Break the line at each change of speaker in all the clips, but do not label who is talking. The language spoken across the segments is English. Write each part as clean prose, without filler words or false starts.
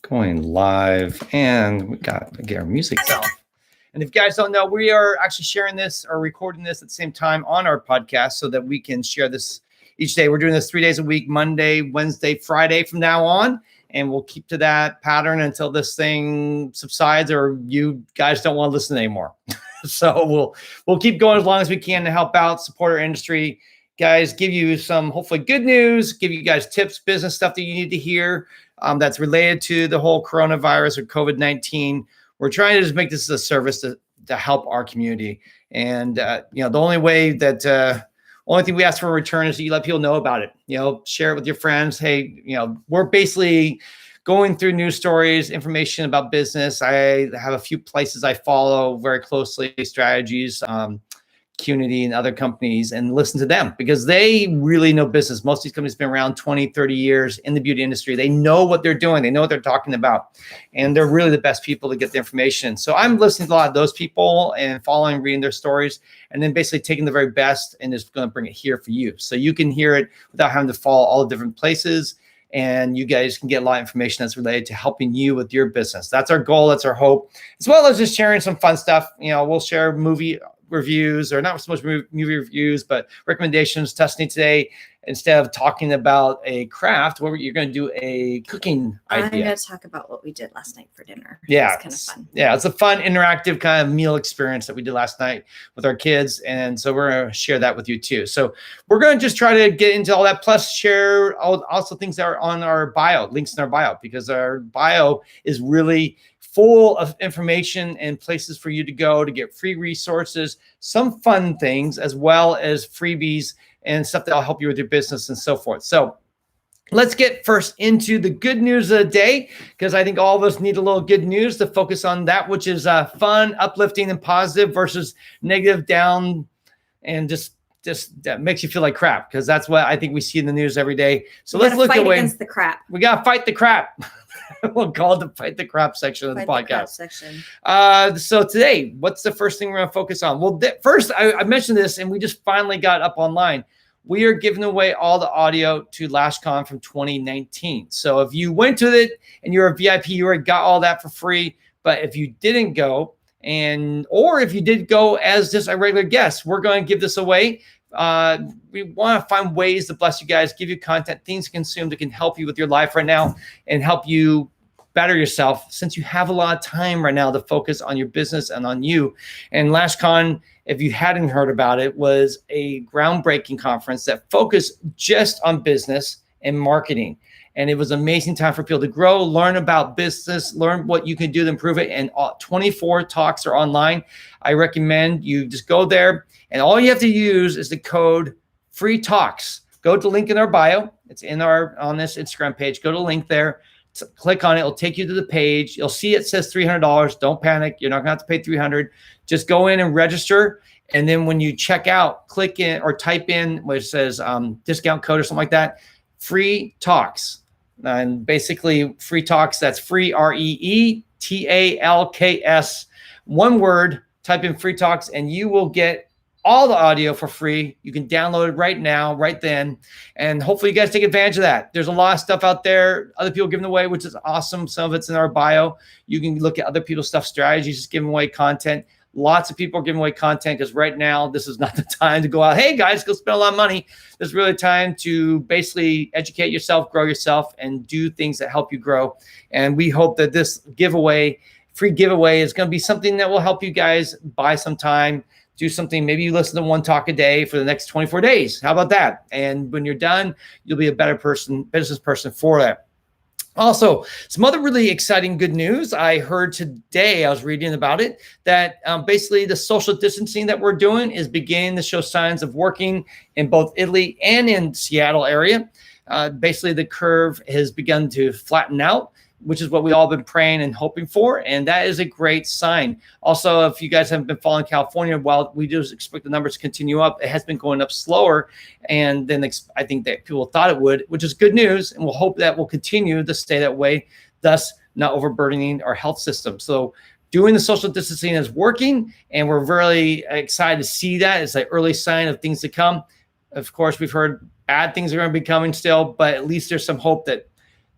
Going live, and we got to get our music off. And if you guys don't know, we are actually sharing this or recording this at the same time on our podcast so that we can share this each day. We're doing this 3 days a week, Monday, Wednesday, Friday from now on. And we'll keep to that pattern until this thing subsides or you guys don't want to listen anymore. So we'll keep going as long as we can to help out, support our industry. Guys, give you some hopefully good news, give you guys tips, business stuff that you need to hear that's related to the whole coronavirus or COVID-19. We're trying to just make this a service to help our community. And, the only way that, only thing we ask for in return is that you let people know about it, share it with your friends. Hey, we're basically going through news stories, information about business. I have a few places I follow very closely, strategies, Cunity and other companies, and listen to them because they really know business. Most of these companies have been around 20, 30 years in the beauty industry. They know what they're doing. They know what they're talking about. And they're really the best people to get the information. So I'm listening to a lot of those people and following, reading their stories, and then basically taking the very best and just going to bring it here for you. So you can hear it without having to follow all the different places. And you guys can get a lot of information that's related to helping you with your business. That's our goal. That's our hope, as well as just sharing some fun stuff. We'll share movie reviews, or not so much movie reviews, but recommendations. Tussanee today, instead of talking about a craft, you're going to do a cooking idea.
I'm going to talk about what we did last night for dinner.
Yeah,
it's kind of fun.
Yeah, it's a fun, interactive kind of meal experience that we did last night with our kids, and so we're going to share that with you too. So we're going to just try to get into all that, plus share also things that are on our bio, links in our bio, because our bio is really full of information and places for you to go to get free resources, some fun things, as well as freebies and stuff that'll help you with your business and so forth. So let's get first into the good news of the day, because I think all of us need a little good news to focus on that, which is fun, uplifting, and positive versus negative, down, and just that makes you feel like crap, because that's what I think we see in the news every day. So let's look away
against the crap.
We got to fight the crap. We'll call it the Fight the Crap section of the podcast. So today, what's the first thing we're going to focus on? Well, first, I mentioned this, and we just finally got up online. We are giving away all the audio to LashCon from 2019. So if you went to it and you're a VIP, you already got all that for free. But if you didn't go, or if you did go as just a regular guest, we're going to give this away. We want to find ways to bless you guys, give you content, things to consume that can help you with your life right now and help you better yourself, since you have a lot of time right now to focus on your business and on you. And LashCon, if you hadn't heard about it, was a groundbreaking conference that focused just on business and marketing. And it was an amazing time for people to grow, learn about business, learn what you can do to improve it. And 24 talks are online. I recommend you just go there, and all you have to use is the code free talks. Go to the link in our bio. It's on this Instagram page. Go to the link there. Click on it. It'll take you to the page. You'll see it says $300. Don't panic. You're not going to have to pay $300. Just go in and register. And then when you check out, click in or type in what it says, discount code or something like that, free talks. And basically free talks, that's free, REETALKS, one word. Type in free talks and you will get all the audio for free. You can download it right now, right then. And hopefully you guys take advantage of that. There's a lot of stuff out there, other people giving away, which is awesome. Some of it's in our bio. You can look at other people's stuff, strategies, just giving away content. Lots of people are giving away content because right now, this is not the time to go out, hey guys, go spend a lot of money. This is really time to basically educate yourself, grow yourself, and do things that help you grow. And we hope that this free giveaway is going to be something that will help you guys buy some time, do something. Maybe you listen to one talk a day for the next 24 days. How about that? And when you're done, you'll be a better business person for that. Also, some other really exciting good news. I heard today, I was reading about it, that basically the social distancing that we're doing is beginning to show signs of working in both Italy and in Seattle area. Basically, the curve has begun to flatten out, which is what we all been praying and hoping for. And that is a great sign. Also, if you guys haven't been following California, while we do expect the numbers to continue up, it has been going up slower and then I think that people thought it would, which is good news. And we'll hope that will continue to stay that way, thus not overburdening our health system. So doing the social distancing is working, and we're really excited to see that. It's an early sign of things to come. Of course, we've heard bad things are going to be coming still, but at least there's some hope that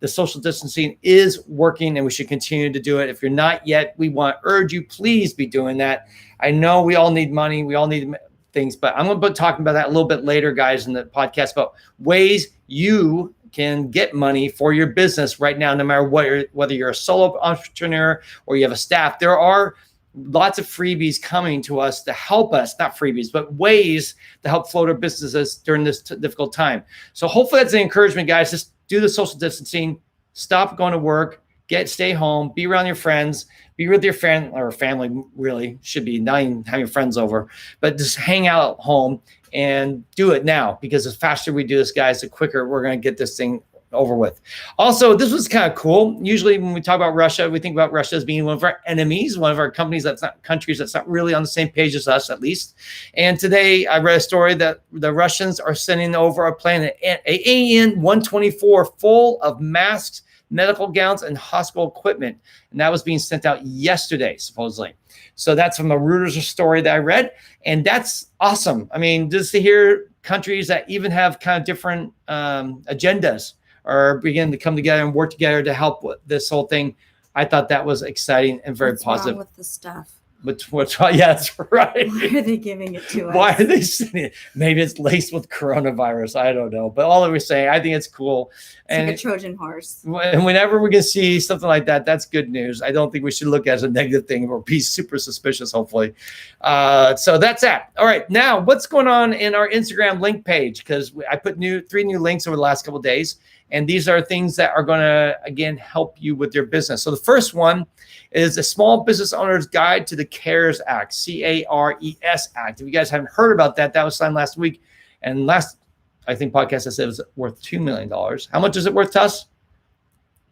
the social distancing is working and we should continue to do it. If you're not yet, we want to urge you, please be doing that. I know we all need money. We all need things, but I'm going to be talking about that a little bit later, guys, in the podcast about ways you can get money for your business right now, no matter whether you're a solo entrepreneur or you have a staff. There are lots of freebies coming to us to help us, not freebies, but ways to help float our businesses during this difficult time. So hopefully that's an encouragement, guys. Just do the social distancing, stop going to work, stay home, be around your friends, be with your friend or family, really should be not even having friends over, but just hang out at home and do it now, because the faster we do this, guys, the quicker we're going to get this thing over with. Also, this was kind of cool. Usually when we talk about Russia, we think about Russia as being one of our enemies, one of our countries that's not really on the same page as us, at least. And today I read a story that the Russians are sending over a plane, an AN-124 full of masks, medical gowns, and hospital equipment. And that was being sent out yesterday, supposedly. So that's from a Reuters story that I read. And that's awesome. I mean, just to hear countries that even have kind of different agendas are beginning to come together and work together to help with this whole thing. I thought that was exciting and very positive.
What's wrong with the stuff?
What's wrong? Yeah, that's right.
Why are they giving it to us?
Why are they sending it? Maybe it's laced with coronavirus. I don't know. But all that we're saying, I think it's cool.
It's like a Trojan horse.
And whenever we can see something like that, that's good news. I don't think we should look at it as a negative thing or be super suspicious, hopefully. So that's that. All right. Now, what's going on in our Instagram link page? Because I put 3 new links over the last couple of days. And these are things that are going to, again, help you with your business. So the first one is a Small Business Owner's Guide to the CARES Act, CARES Act. If you guys haven't heard about that, that was signed last week. And I think, podcast I said it was worth $2 million. How much is it worth to us?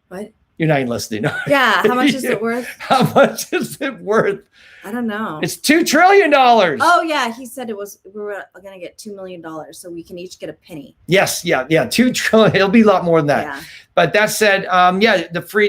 What?
You're not even listening.
Yeah. How much is it worth?
How much is it worth?
I don't know.
It's $2 trillion.
Oh, yeah. He said we were going to get $2 million, so we can each get a penny.
Yes. Yeah. $2 trillion. It'll be a lot more than that.
Yeah.
But that said,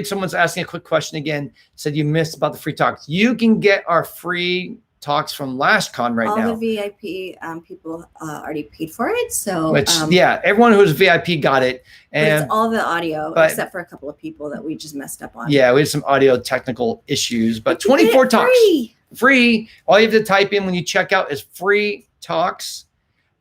someone's asking a quick question again, said you missed about the free talks. You can get our free talks from LashCon now.
All the VIP people already paid for it. So
everyone who's VIP got it. And
it's all the audio except for a couple of people that we just messed up on.
Yeah, we had some audio technical issues, but 24 talks. Free. All you have to type in when you check out is free talks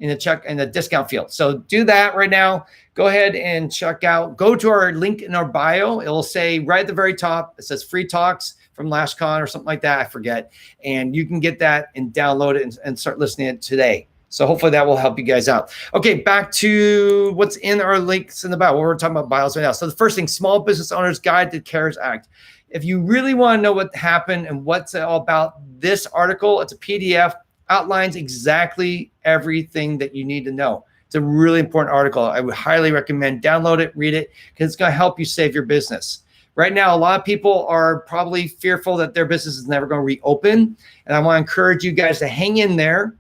in the discount field. So do that right now. Go ahead and check out. Go to our link in our bio. It'll say right at the very top, it says free talks from LashCon or something like that. I forget. And you can get that and download it and start listening to it today. So hopefully that will help you guys out. Okay, back to what's in our links in the bio. We're talking about bios right now. So the first thing, Small Business Owner's Guide to the CARES Act. If you really want to know what happened and what's all about this article, it's a PDF, outlines exactly everything that you need to know. It's a really important article. I would highly recommend download it, read it, because it's going to help you save your business. Right now, a lot of people are probably fearful that their business is never going to reopen. And I want to encourage you guys to hang in there.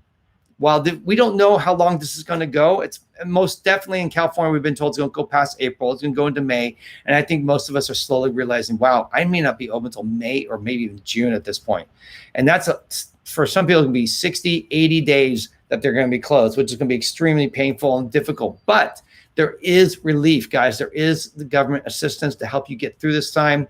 While we don't know how long this is going to go, it's most definitely in California, we've been told it's going to go past April. It's going to go into May. And I think most of us are slowly realizing, wow, I may not be open until May or maybe even June at this point. And that's for some people, it can be 60, 80 days that they're going to be closed, which is going to be extremely painful and difficult. But there is relief, guys. There is the government assistance to help you get through this time.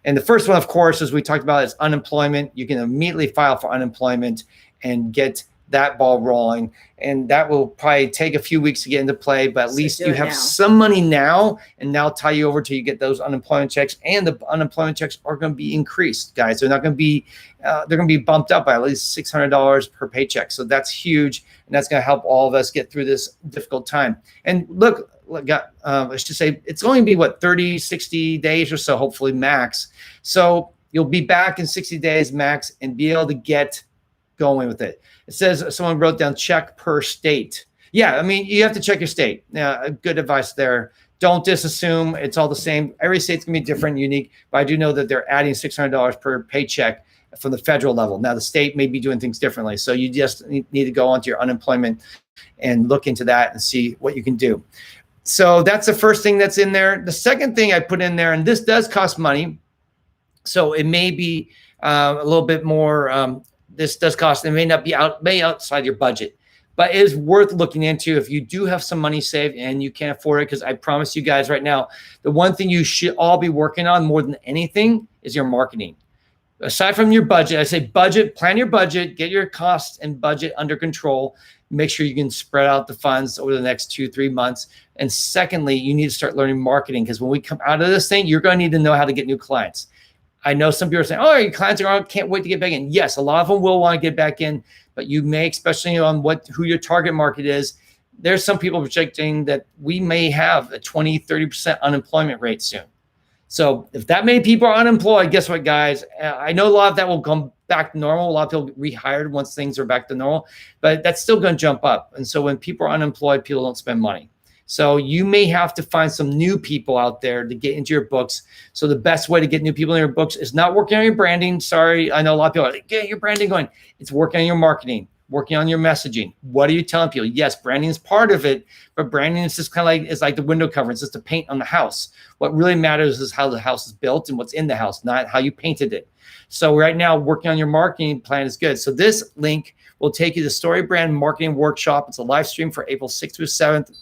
And the first one, of course, as we talked about, is unemployment. You can immediately file for unemployment and get that ball rolling. And that will probably take a few weeks to get into play, but at least you have some money now, and now tie you over till you get those unemployment checks. And the unemployment checks are going to be increased, guys. They're not going to be, they're going to be bumped up by at least $600 per paycheck. So that's huge. And that's going to help all of us get through this difficult time. And look, let's just say it's only be 30, 60 days or so, hopefully max. So you'll be back in 60 days max and be able to get going with it. It says someone wrote down check per state. Yeah, I mean, you have to check your state. Yeah, good advice there. Don't just assume it's all the same. Every state's gonna be different, unique, but I do know that they're adding $600 per paycheck from the federal level. Now the state may be doing things differently. So you just need to go onto your unemployment and look into that and see what you can do. So that's the first thing that's in there. The second thing I put in there, and this does cost money, so it may be a little bit more, this does cost, it may not be outside your budget, but it is worth looking into if you do have some money saved and you can't afford it. Because I promise you guys right now, the one thing you should all be working on more than anything is your marketing. Aside from your budget, I say budget, plan your budget, get your costs and budget under control. Make sure you can spread out the funds over the next 2-3 months. And secondly, you need to start learning marketing, because when we come out of this thing, you're going to need to know how to get new clients. I know some people are saying, oh, your clients can't wait to get back in. Yes, a lot of them will want to get back in, but you may, especially on who your target market is. There's some people projecting that we may have a 20-30% unemployment rate soon. So if that many people are unemployed, guess what, guys? I know a lot of that will come back to normal. A lot of people get rehired once things are back to normal, but that's still going to jump up. And so when people are unemployed, people don't spend money. So you may have to find some new people out there to get into your books. So the best way to get new people in your books is not working on your branding. Sorry, I know a lot of people are like, get your branding going. It's working on your marketing, working on your messaging. What are you telling people? Yes, branding is part of it, but branding is just kind of like the window cover. It's just the paint on the house. What really matters is how the house is built and what's in the house, not how you painted it. So right now, working on your marketing plan is good. So this link will take you to Story Brand Marketing Workshop. It's a live stream for April 6th through 7th.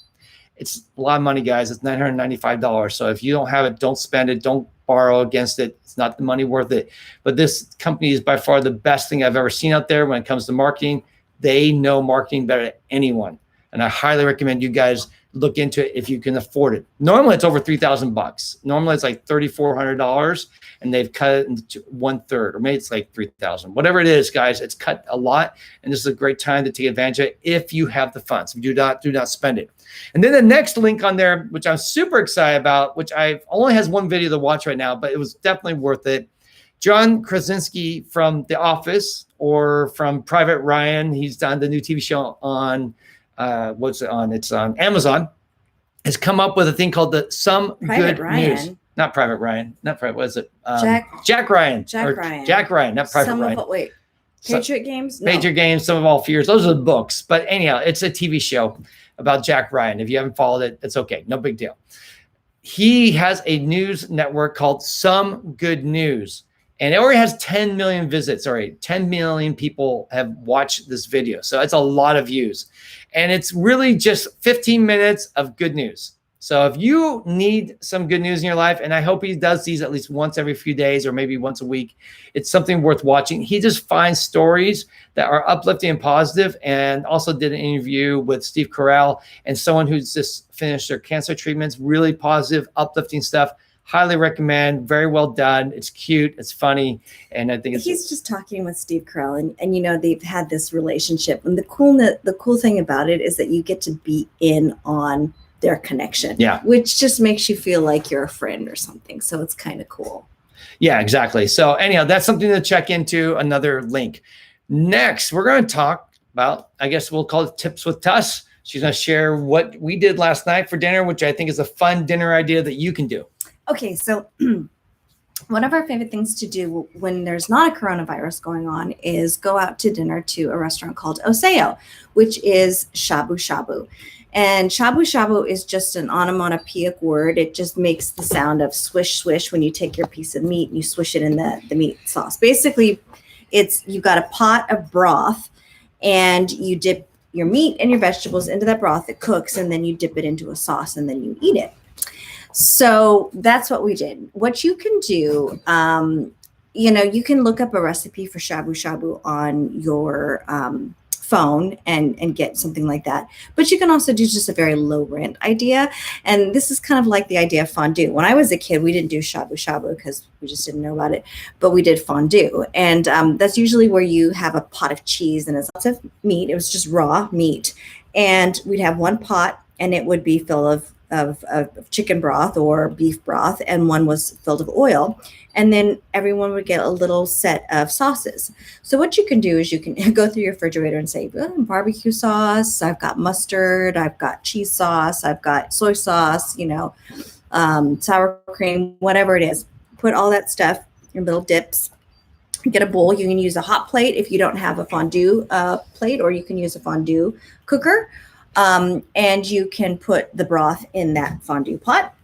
It's a lot of money, guys. It's $995. So if you don't have it, don't spend it. Don't borrow against it. It's not the money worth it. But this company is by far the best thing I've ever seen out there when it comes to marketing. They know marketing better than anyone. And I highly recommend you guys look into it if you can afford it. Normally it's over $3,000. Normally it's like $3,400, and they've cut it into 1/3, or maybe it's like $3,000. Whatever it is, guys, it's cut a lot, and this is a great time to take advantage of it if you have the funds. If you do not spend it. And then the next link on there, which I'm super excited about, which I've only has one video to watch right now, but it was definitely worth it. John Krasinski from The Office, or from Private Ryan. He's done the new TV show on what's it on? It's on Amazon. Has come up with a thing called the Some
Private
Good
Ryan.
News. Not Private Ryan. Not Private. What is it?
Jack
Ryan.
Ryan.
Jack Ryan. Not Private Ryan.
Wait. Patriot Games? No.
Patriot Games. Some of All Fears. Those are the books. But anyhow, it's a TV show about Jack Ryan. If you haven't followed it, it's okay. No big deal. He has a news network called Some Good News. And it already has 10 million visits. Already 10 million people have watched this video. So it's a lot of views. And it's really just 15 minutes of good news. So if you need some good news in your life, and I hope he does these at least once every few days or maybe once a week, it's something worth watching. He just finds stories that are uplifting and positive, and also did an interview with Steve Carell and someone who's just finished their cancer treatments. Really positive, uplifting stuff. Highly recommend. Very well done. It's cute. It's funny. And I think
he's just talking with Steve Carell, and you know, they've had this relationship. And the cool thing about it is that you get to be in on their connection.
Yeah.
Which just makes you feel like you're a friend or something. So it's kind of cool.
Yeah, exactly. So anyhow, that's something to check into. Another link. Next, we're going to talk about, I guess we'll call it Tips with Tuss. She's going to share what we did last night for dinner, which I think is a fun dinner idea that you can do.
Okay, so one of our favorite things to do when there's not a coronavirus going on is go out to dinner to a restaurant called Oseo, which is shabu shabu. And shabu shabu is just an onomatopoeic word. It just makes the sound of swish, swish when you take your piece of meat and you swish it in the meat sauce. Basically, you've got a pot of broth, and you dip your meat and your vegetables into that broth. It cooks, and then you dip it into a sauce, and then you eat it. So that's what we did. What you can do, you can look up a recipe for shabu shabu on your phone and get something like that. But you can also do just a very low rent idea. And this is kind of like the idea of fondue. When I was a kid, we didn't do shabu shabu because we just didn't know about it, but we did fondue. And that's usually where you have a pot of cheese and it's lots of meat. It was just raw meat. And we'd have one pot, and it would be full of chicken broth or beef broth, and one was filled with oil. And then everyone would get a little set of sauces. So what you can do is you can go through your refrigerator and say, barbecue sauce, I've got mustard, I've got cheese sauce, I've got soy sauce, sour cream, whatever it is. Put all that stuff in little dips. Get a bowl. You can use a hot plate if you don't have a fondue plate, or you can use a fondue cooker. And you can put the broth in that fondue pot.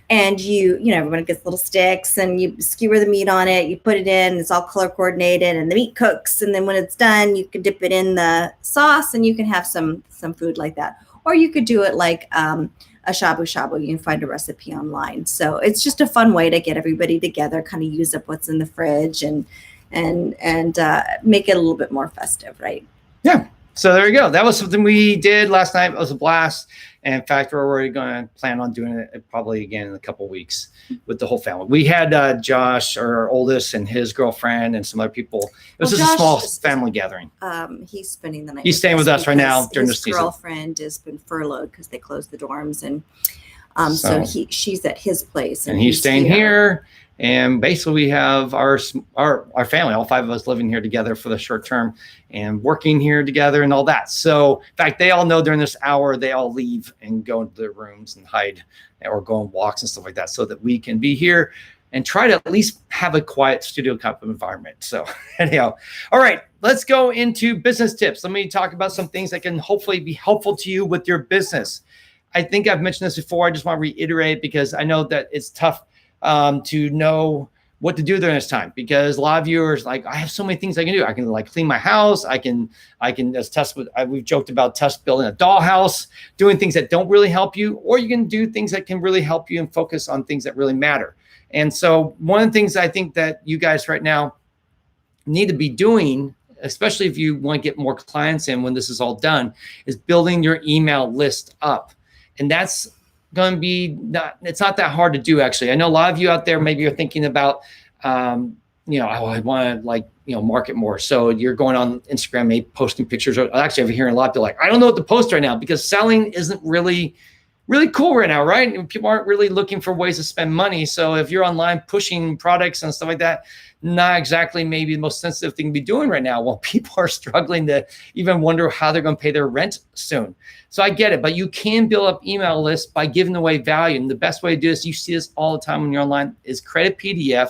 And everyone gets little sticks and you skewer the meat on it, you put it in, it's all color coordinated and the meat cooks. And then when it's done, you can dip it in the sauce and you can have some food like that. Or you could do it like a shabu shabu. You can find a recipe online. So it's just a fun way to get everybody together, kind of use up what's in the fridge and make it a little bit more festive, right?
Yeah. So there you go. That was something we did last night. It was a blast. And in fact, we're already going to plan on doing it probably again in a couple of weeks with the whole family. We had Josh, our oldest, and his girlfriend and some other people. It was just a small family gathering.
He's spending the night.
He's staying with us right now during the season.
His girlfriend has been furloughed because they closed the dorms, and so she's at his place,
and he's staying here. And basically, we have our family, all 5 of us, living here together for the short term and working here together and all that. So, in fact, they all know during this hour, they all leave and go into their rooms and hide or go on walks and stuff like that so that we can be here and try to at least have a quiet studio type of environment. So, anyhow, all right, let's go into business tips. Let me talk about some things that can hopefully be helpful to you with your business. I think I've mentioned this before. I just want to reiterate because I know that it's tough to know what to do during this time, because a lot of you are like, I have so many things I can do. I can like clean my house. I can just test with, we've joked about test building a dollhouse, doing things that don't really help you, or you can do things that can really help you and focus on things that really matter. And so one of the things I think that you guys right now need to be doing, especially if you want to get more clients in when this is all done, is building your email list up. And that's going to be it's not that hard to do, actually. I know a lot of you out there, maybe you're thinking about, I want to market more. So you're going on Instagram, maybe posting pictures. Actually, I've been hearing a lot. They're like, I don't know what to post right now because selling isn't really cool right now, right? And people aren't really looking for ways to spend money. So if you're online pushing products and stuff like that, not exactly maybe the most sensitive thing to be doing right now while people are struggling to even wonder how they're going to pay their rent soon. So I get it, but you can build up email lists by giving away value. And the best way to do this, you see this all the time when you're online, is create a PDF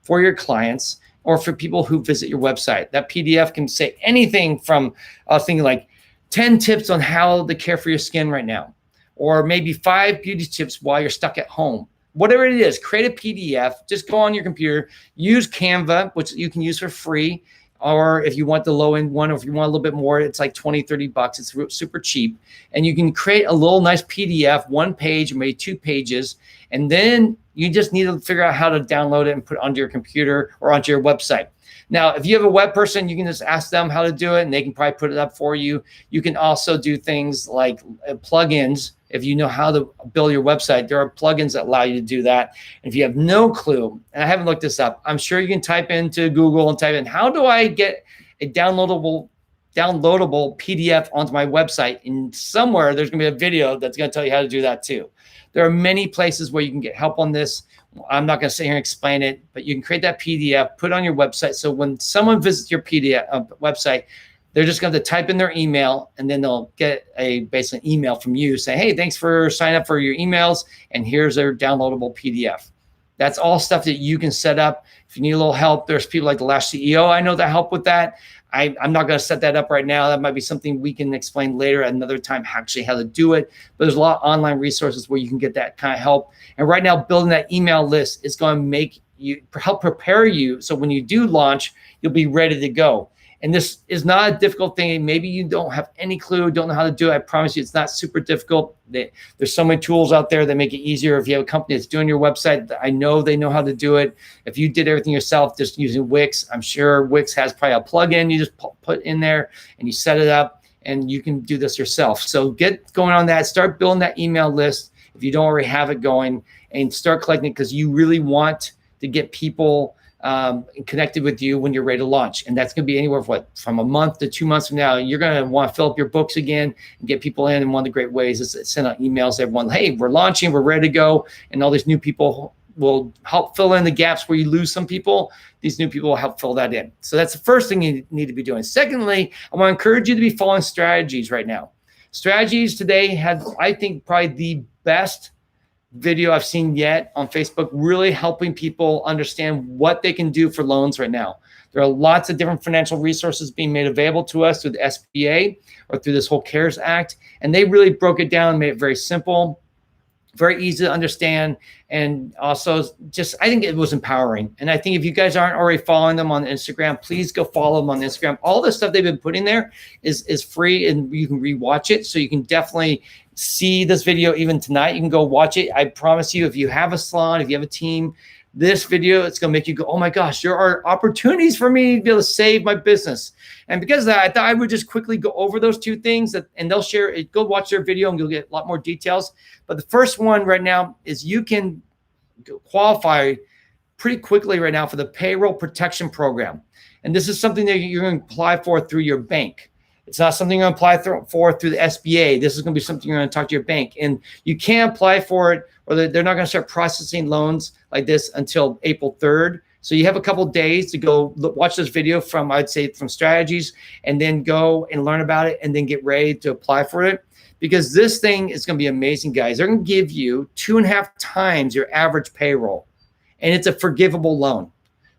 for your clients or for people who visit your website. That PDF can say anything from a thing like 10 tips on how to care for your skin right now, or maybe 5 beauty tips while you're stuck at home. Whatever it is, create a PDF, just go on your computer, use Canva, which you can use for free. Or if you want the low end one, or if you want a little bit more, it's like $20-$30. It's super cheap. And you can create a little nice PDF, 1 page, or maybe 2 pages. And then you just need to figure out how to download it and put it onto your computer or onto your website. Now, if you have a web person, you can just ask them how to do it and they can probably put it up for you. You can also do things like plugins. If you know how to build your website, there are plugins that allow you to do that. And if you have no clue, and I haven't looked this up, I'm sure you can type into Google and type in, how do I get a downloadable PDF onto my website? And somewhere there's going to be a video that's going to tell you how to do that too. There are many places where you can get help on this. I'm not going to sit here and explain it, but you can create that PDF, put it on your website. So when someone visits your PDF website, they're just going to type in their email, and then they'll get basically an email from you saying, hey, thanks for signing up for your emails, and here's their downloadable PDF. That's all stuff that you can set up. If you need a little help, there's people like the Lash CEO I know that help with that. I'm not going to set that up right now. That might be something we can explain later at another time, actually how to do it. But there's a lot of online resources where you can get that kind of help. And right now, building that email list is going to make you help prepare you. So when you do launch, you'll be ready to go. And this is not a difficult thing. Maybe you don't have any clue, don't know how to do it. I promise you, it's not super difficult. There's so many tools out there that make it easier. If you have a company that's doing your website, I know they know how to do it. If you did everything yourself, just using Wix, I'm sure Wix has probably a plugin you just put in there and you set it up, and you can do this yourself. So get going on that. Start building that email list if you don't already have it going, and start collecting it, because you really want to get people connected with you when you're ready to launch. And that's going to be anywhere from a month to 2 months from now. You're going to want to fill up your books again and get people in. And one of the great ways is to send out emails to everyone. Hey, we're launching, we're ready to go. And all these new people will help fill in the gaps where you lose some people. These new people will help fill that in. So that's the first thing you need to be doing. Secondly, I want to encourage you to be following strategies right now. Strategies today had, I think, probably the best video I've seen yet on Facebook, really helping people understand what they can do for loans right now. There are lots of different financial resources being made available to us through the SBA or through this whole CARES Act. And they really broke it down and made it very simple very easy to understand. And also just, I think it was empowering. And I think if you guys aren't already following them on Instagram, please go follow them on Instagram. All the stuff they've been putting there is free, and you can rewatch it. So you can definitely see this video even tonight. You can go watch it. I promise you, if you have a salon, if you have a team, this video, it's going to make you go, oh my gosh, there are opportunities for me to be able to save my business. And because of that, I thought I would just quickly go over those two things, and they'll share it. Go watch their video and you'll get a lot more details. But the first one right now is you can qualify pretty quickly right now for the payroll protection program. And this is something that you're going to apply for through your bank. It's not something you're going to apply for through the SBA. This is going to be something you're going to talk to your bank. And you can't apply for it, or they're not going to start processing loans like this until April 3rd. So you have a couple of days to go watch this video from, I'd say, from Strategies, and then go and learn about it and then get ready to apply for it. Because this thing is going to be amazing, guys. They're going to give you 2.5 times your average payroll. And it's a forgivable loan,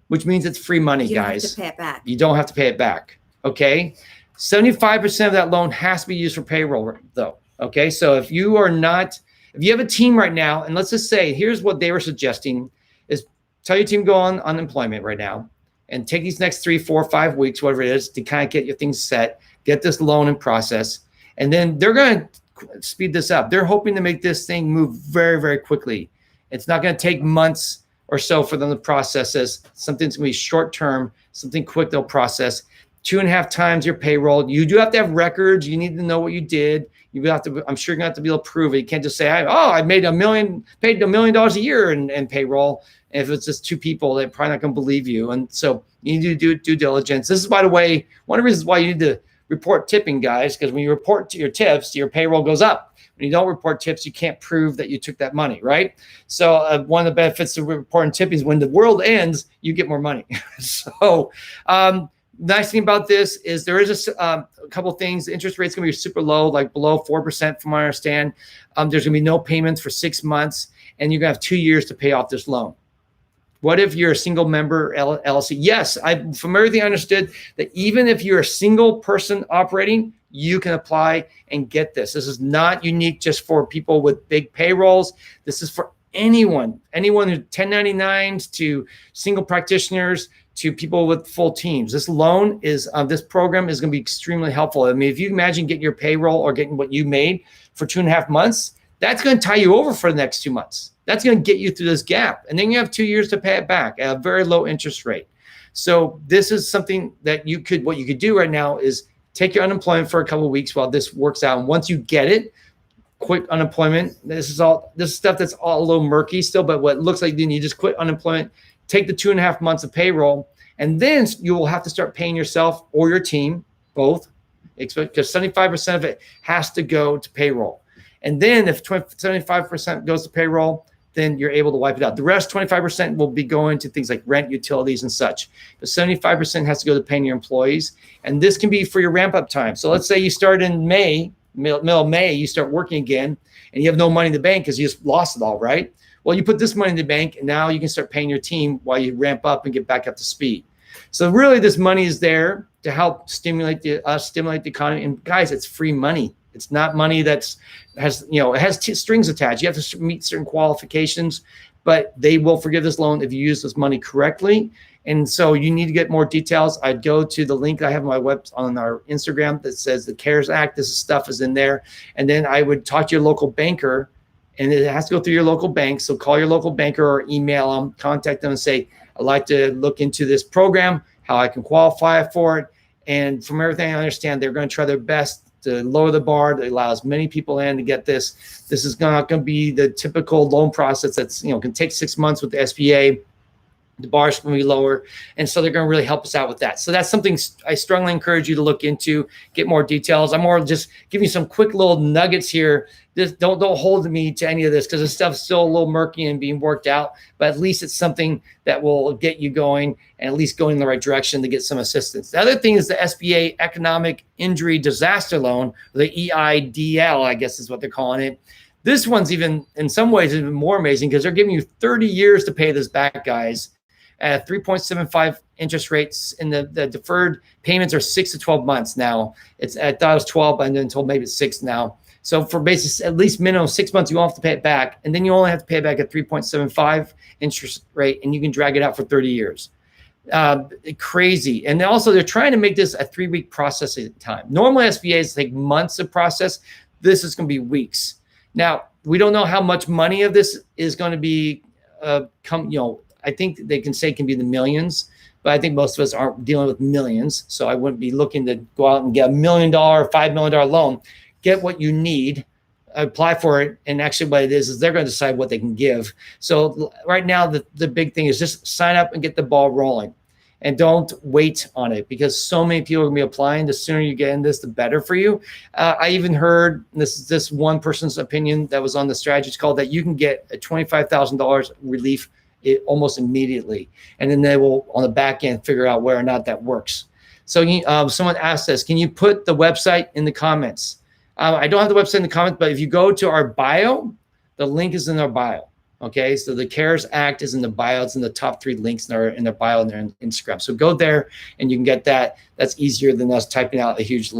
which means it's free money, guys.
You don't have to pay it back.
You don't have to pay it back, okay? 75% of that loan has to be used for payroll, though, okay? So if you have a team right now, and let's just say, here's what they were suggesting, is tell your team go on unemployment right now and take these next 3, 4, 5 weeks, whatever it is, to kind of get your things set, get this loan in process, and then they're going to speed this up. They're hoping to make this thing move very, very quickly. It's not going to take months or so for them to process this. Something's going to be short-term, something quick they'll process. 2.5 times your payroll. You do have to have records. You need to know what you did. You have to. I'm sure you're going to have to be able to prove it. You can't just say, I made paid $1 million a year in payroll. And if it's just 2 people, they're probably not going to believe you. And so you need to do due diligence. This is, by the way, one of the reasons why you need to report tipping, guys, because when you report to your tips, your payroll goes up. When you don't report tips, you can't prove that you took that money, right? So one of the benefits of reporting tipping is when the world ends, you get more money. So nice thing about this is there is a couple of things. The interest rate's going to be super low, like below 4% from what I understand. There's going to be no payments for 6 months, and you're going to have 2 years to pay off this loan. What if you're a single member LLC? Yes, from everything I understood, that even if you're a single person operating, you can apply and get this. This is not unique just for people with big payrolls. This is for anyone who 1099s to single practitioners to people with full teams. This loan is, this program is going to be extremely helpful. I mean, if you imagine getting your payroll or getting what you made for 2.5 months, that's going to tie you over for the next 2 months. That's going to get you through this gap. And then you have 2 years to pay it back at a very low interest rate. So this is something that what you could do right now is take your unemployment for a couple of weeks while this works out. And once you get it, quit unemployment. This is stuff that's all a little murky still, but what it looks like, then you just quit unemployment, take the 2.5 months of payroll, and then you will have to start paying yourself or your team, both, because 75% of it has to go to payroll. And then if 75% goes to payroll, then you're able to wipe it out. The rest, 25%, will be going to things like rent, utilities, and such. But 75% has to go to paying your employees. And this can be for your ramp-up time. So let's say you start in May, middle of May, you start working again, and you have no money in the bank because you just lost it all, right? Well, you put this money in the bank, and now you can start paying your team while you ramp up and get back up to speed. So really, this money is there to help stimulate the economy. And guys, it's free money. It's not money it has strings attached. You have to meet certain qualifications, but they will forgive this loan if you use this money correctly. And so you need to get more details. I'd go to the link I have on our Instagram that says the CARES Act. This stuff is in there. And then I would talk to your local banker, and it has to go through your local bank. So call your local banker or email them, contact them and say, I'd like to look into this program, how I can qualify for it. And from everything I understand, they're going to try their best to lower the bar, to allow as many people in to get this. This is not going to be the typical loan process that's, can take 6 months with the SBA. The bar is going to be lower. And so they're going to really help us out with that. So that's something I strongly encourage you to look into, get more details. I'm more just giving you some quick little nuggets here. Just don't hold me to any of this because this stuff's still a little murky and being worked out, but at least it's something that will get you going and at least going in the right direction to get some assistance. The other thing is the SBA Economic Injury Disaster Loan, or the EIDL, I guess is what they're calling it. This one's even, in some ways, even more amazing because they're giving you 30 years to pay this back, guys. At 3.75 interest rates, and the deferred payments are 6 to 12 months now. I thought it was 12, but I'm told maybe it's 6 now. So for basically at least minimum 6 months, you won't have to pay it back. And then you only have to pay it back at 3.75 interest rate, and you can drag it out for 30 years. Crazy. And also they're trying to make this a 3-week processing time. Normally SBAs take months to process. This is going to be weeks. Now, we don't know how much money of this is going to be I think they can say it can be the millions, but I think most of us aren't dealing with millions. So I wouldn't be looking to go out and get $1 million, $5 million loan. Get what you need, apply for it. And actually what it is they're going to decide what they can give. So right now, the big thing is just sign up and get the ball rolling. And don't wait on it, because so many people are going to be applying. The sooner you get in this, the better for you. I even heard this one person's opinion that was on the strategy call that you can get a $25,000 relief almost immediately. And then they will, on the back end, figure out whether or not that works. So someone asked us, can you put the website in the comments? I don't have the website in the comments, but if you go to our bio, the link is in our bio. Okay, so the CARES Act is in the bio. It's in the top 3 links in their bio and their Instagram. So go there and you can get that. That's easier than us typing out a huge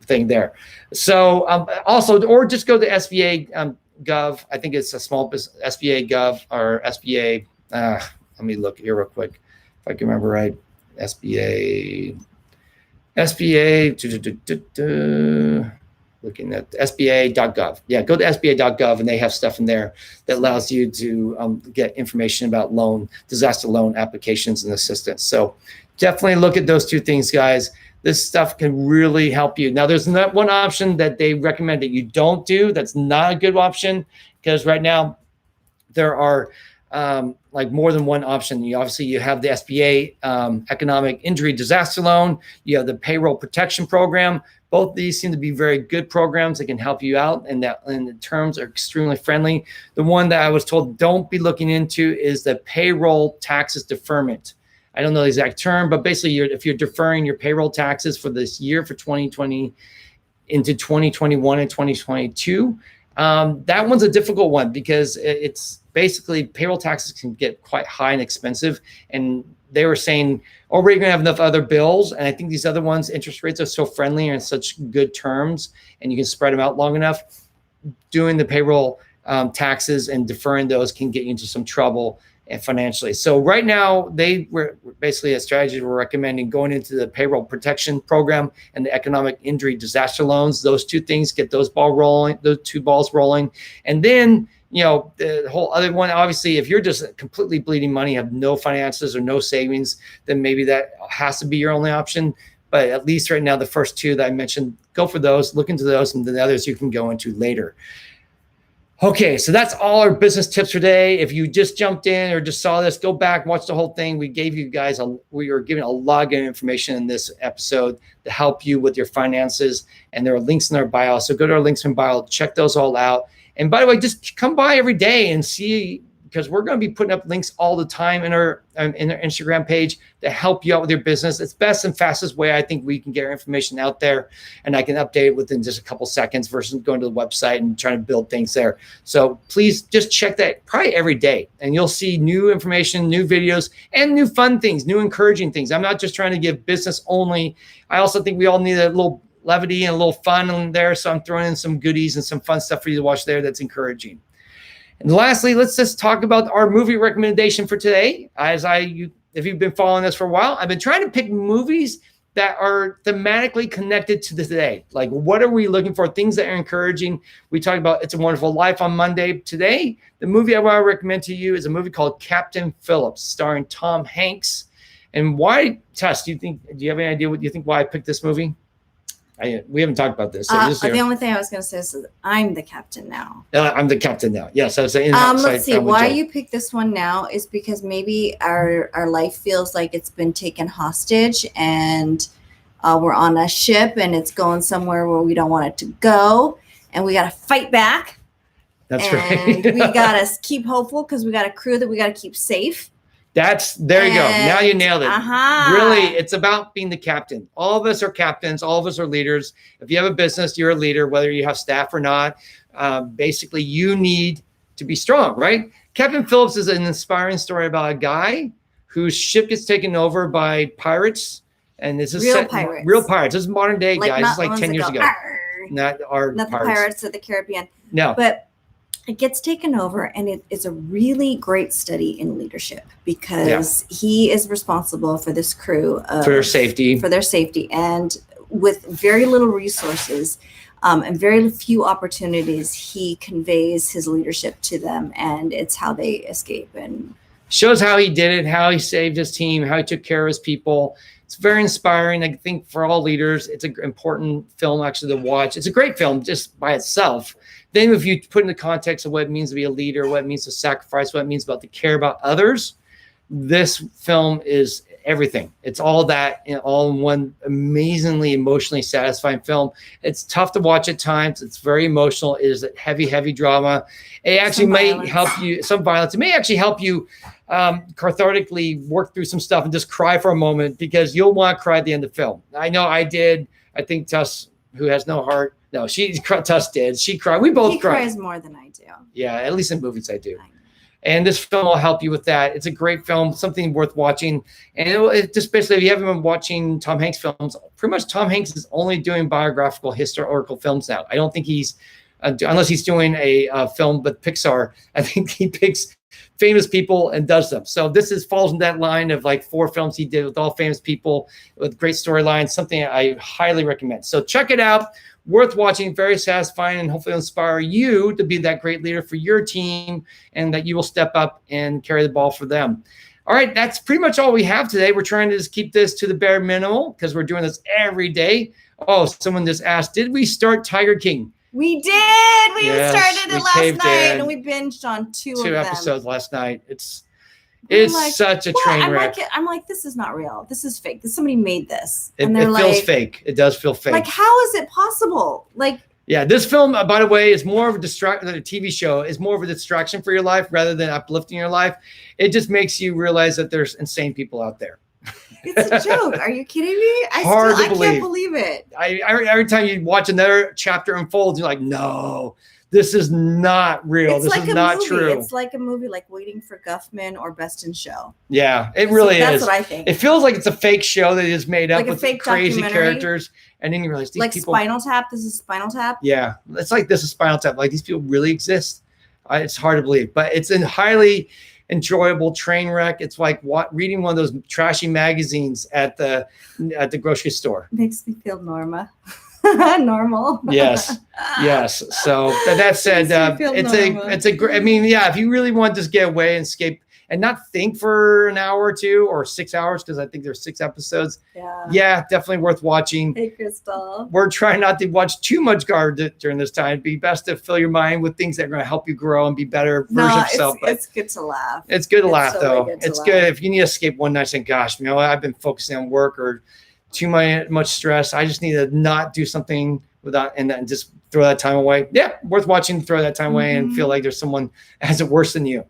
thing there. So also, or just go to SBA Gov. I think it's a small business, SBA Gov or SBA. Let me look here real quick if I can remember right. SBA. Looking at SBA.gov. Yeah, go to SBA.gov and they have stuff in there that allows you to get information about disaster loan applications and assistance. So definitely look at those 2 things, guys. This stuff can really help you. Now, there's not one option that they recommend that you don't do. That's not a good option, because right now there are like more than one option. You have the SBA economic injury disaster loan. You have the payroll protection program. Both of these seem to be very good programs that can help you out, and the terms are extremely friendly. The one that I was told don't be looking into is the payroll taxes deferment. I don't know the exact term, but basically if you're deferring your payroll taxes for this year, for 2020 into 2021 and 2022, that one's a difficult one, because it's basically payroll taxes can get quite high and expensive. And they were saying, we're going to have enough other bills. And I think these other ones, interest rates are so friendly and such good terms, and you can spread them out long enough. Doing the payroll taxes and deferring those can get you into some trouble and financially. So right now, they were basically a strategy we're recommending going into the payroll protection program and the economic injury disaster loans. Those 2 things, get those 2 balls rolling. And then, the whole other one, obviously, if you're just completely bleeding money, have no finances or no savings, then maybe that has to be your only option. But at least right now, the first 2 that I mentioned, go for those, look into those, and the others you can go into later. Okay, so that's all our business tips for today. If you just jumped in or just saw this, go back, watch the whole thing. We gave you guys, we were giving a lot of good information in this episode to help you with your finances. And there are links in our bio. So go to our links in bio, check those all out. And by the way, just come by every day and see, because we're going to be putting up links all the time in our Instagram page to help you out with your business. It's best and fastest way I think we can get our information out there, and I can update it within just a couple seconds versus going to the website and trying to build things there. So please just check that probably every day, and you'll see new information, new videos, and new fun things, new encouraging things. I'm not just trying to give business only. I also think we all need a little levity and a little fun in there. So I'm throwing in some goodies and some fun stuff for you to watch there that's encouraging. And lastly, let's just talk about our movie recommendation for today. If you've been following this for a while, I've been trying to pick movies that are thematically connected to today. Like, what are we looking for? Things that are encouraging. We talked about It's a Wonderful Life on Monday. Today, the movie I want to recommend to you is a movie called Captain Phillips, starring Tom Hanks. And why, Tuss, do you have any idea why I picked this movie? We haven't talked about this.
The only thing I was going to say is I'm the captain now.
I'm the captain now. Yes, I was saying.
Let's see. Why you picked this one now is because maybe our life feels like it's been taken hostage, and we're on a ship and it's going somewhere where we don't want it to go, and we got to fight back.
That's right.
And we got to keep hopeful because we got a crew that we got to keep safe.
There you go. Now you nailed it.
Uh-huh.
Really, it's about being the captain. All of us are captains. All of us are leaders. If you have a business, you're a leader, whether you have staff or not. Basically, you need to be strong, right? Captain Phillips is an inspiring story about a guy whose ship gets taken over by pirates. And this is
real pirates.
Real pirates. This is modern day,
like
guys. It's like 10 years ago. not
the Pirates of the Caribbean.
No.
But it gets taken over, and it's a really great study in leadership because he is responsible for this crew
for their safety,
and with very little resources and very few opportunities, he conveys his leadership to them, and it's how they escape and
shows how he did it, how he saved his team, how he took care of his people. It's very inspiring. I think for all leaders, it's an important film actually to watch. It's a great film just by itself. Then if you put in the context of what it means to be a leader, what it means to sacrifice, what it means to care about others, this film is everything. It's all that all in one amazingly emotionally satisfying film. It's tough to watch at times. It's very emotional. It is a heavy drama. It actually may help you, some violence. It may actually help you cathartically work through some stuff and just cry for a moment, because you'll want to cry at the end of the film. I know I did. I think Tuss, who has no heart, no, Tuss did. She cried. We both cried.
He cries more than I do.
Yeah, at least in movies I do. And this film will help you with that. It's a great film, something worth watching. And it just basically, if you haven't been watching Tom Hanks films, pretty much Tom Hanks is only doing biographical, historical films now. I don't think he's, unless he's doing a film with Pixar, I think he picks famous people and does them. So this falls in that line of like 4 films he did with all famous people with great storylines, something I highly recommend. So check it out. Worth watching, very satisfying, and hopefully inspire you to be that great leader for your team, and that you will step up and carry the ball for them. All right, that's pretty much all we have today. We're trying to just keep this to the bare minimum because we're doing this every day. Oh, someone just asked, did we start Tiger King?
We did. We started it last night, and we binged on two
episodes last night. It's like, such a train wreck.
I'm like, this is not real. This is fake. Somebody made this.
And it feels fake. It does feel fake.
Like, how is it possible? Like,
yeah, this film, by the way, is more of a distraction than a TV show. Is more of a distraction for your life rather than uplifting your life. It just makes you realize that there's insane people out there.
It's a joke. Are you kidding me? I can't believe it.
Every time you watch another chapter unfold, you're like, no. This is not real. This is not true.
It's like a movie, like Waiting for Guffman or Best in Show.
Yeah, it really is.
That's what I think.
It feels like it's a fake show that is made up with crazy characters, and then you realize these people.
Like Spinal Tap. This is Spinal Tap.
Yeah, it's like this is Spinal Tap. Like these people really exist. It's hard to believe, but it's a highly enjoyable train wreck. It's like reading one of those trashy magazines at the grocery store.
Makes me feel normal.
Yes. So that said, it's a great. I mean, yeah. If you really want to just get away and escape and not think for an hour or 2 or 6 hours, because I think there's 6 episodes. Yeah, definitely worth watching.
Hey, Crystal.
We're trying not to watch too much garbage during this time. It'd be best to fill your mind with things that are going to help you grow and be better version of yourself.
It's good to laugh.
It's good to laugh, though. It's good if you need to escape one night saying, "Gosh, I've been focusing on work or too much stress. I just need to not do something without and then just throw that time away." Yeah, worth watching. Throw that time away and feel like there's someone that has it worse than you.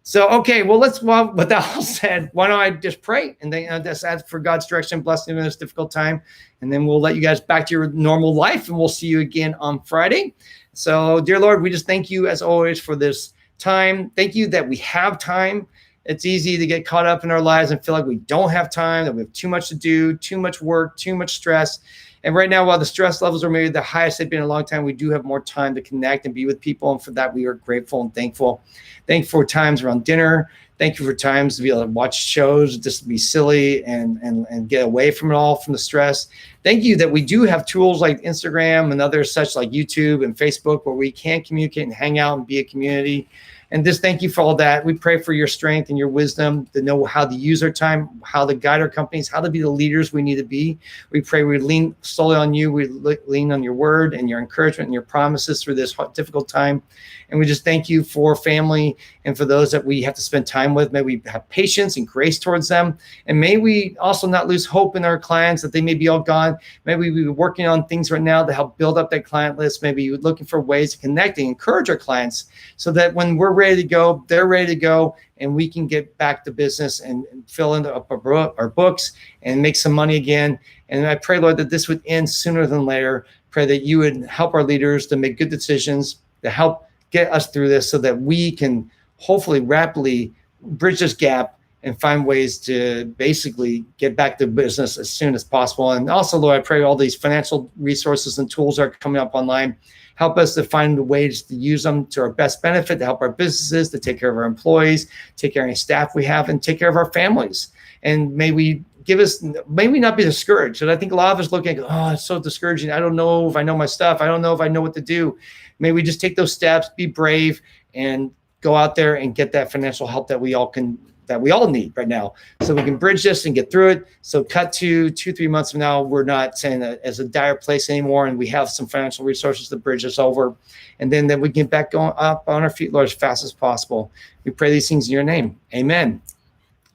So, okay, well, with that all said, why don't I just pray and then just ask for God's direction, blessing in this difficult time, and then we'll let you guys back to your normal life, and we'll see you again on Friday. So, dear Lord, we just thank you as always for this time. Thank you that we have time. It's easy to get caught up in our lives and feel like we don't have time, that we have too much to do, too much work, too much stress. And right now, while the stress levels are maybe the highest they've been in a long time, we do have more time to connect and be with people. And for that, we are grateful and thankful. Thank you for times around dinner. Thank you for times to be able to watch shows, just to be silly and get away from it all, from the stress. Thank you that we do have tools like Instagram and others such like YouTube and Facebook where we can communicate and hang out and be a community. And just thank you for all that. We pray for your strength and your wisdom to know how to use our time, how to guide our companies, how to be the leaders we need to be. We pray we lean solely on you. We lean on your word and your encouragement and your promises through this difficult time. And we just thank you for family and for those that we have to spend time with. May we have patience and grace towards them. And may we also not lose hope in our clients that they may be all gone. May we be working on things right now to help build up that client list. Maybe looking for ways to connect and encourage our clients so that when we're ready to go, they're ready to go, and we can get back to business and fill in our books and make some money again. And I pray, Lord, that this would end sooner than later. Pray that you would help our leaders to make good decisions, to help get us through this so that we can hopefully rapidly bridge this gap and find ways to basically get back to business as soon as possible. And also, Lord, I pray all these financial resources and tools are coming up online. Help us to find ways to use them to our best benefit, to help our businesses, to take care of our employees, take care of any staff we have, and take care of our families. And may we not be discouraged. And I think a lot of us look at, oh, it's so discouraging. I don't know if I know my stuff. I don't know if I know what to do. May we just take those steps, be brave, and go out there and get that financial help that we all need right now, so we can bridge this and get through it. So cut to 2-3 months from now, we're not saying that as a dire place anymore, and we have some financial resources to bridge us over, and then we get back going up on our feet, Lord, as fast as possible. We pray these things in your name. Amen.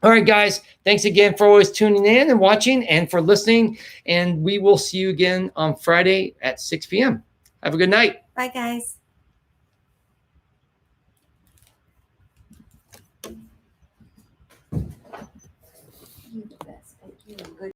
All right, guys, thanks again for always tuning in and watching and for listening. And we will see you again on Friday at 6 p.m. Have a good night.
Bye, guys. You're the best. Thank you. Good.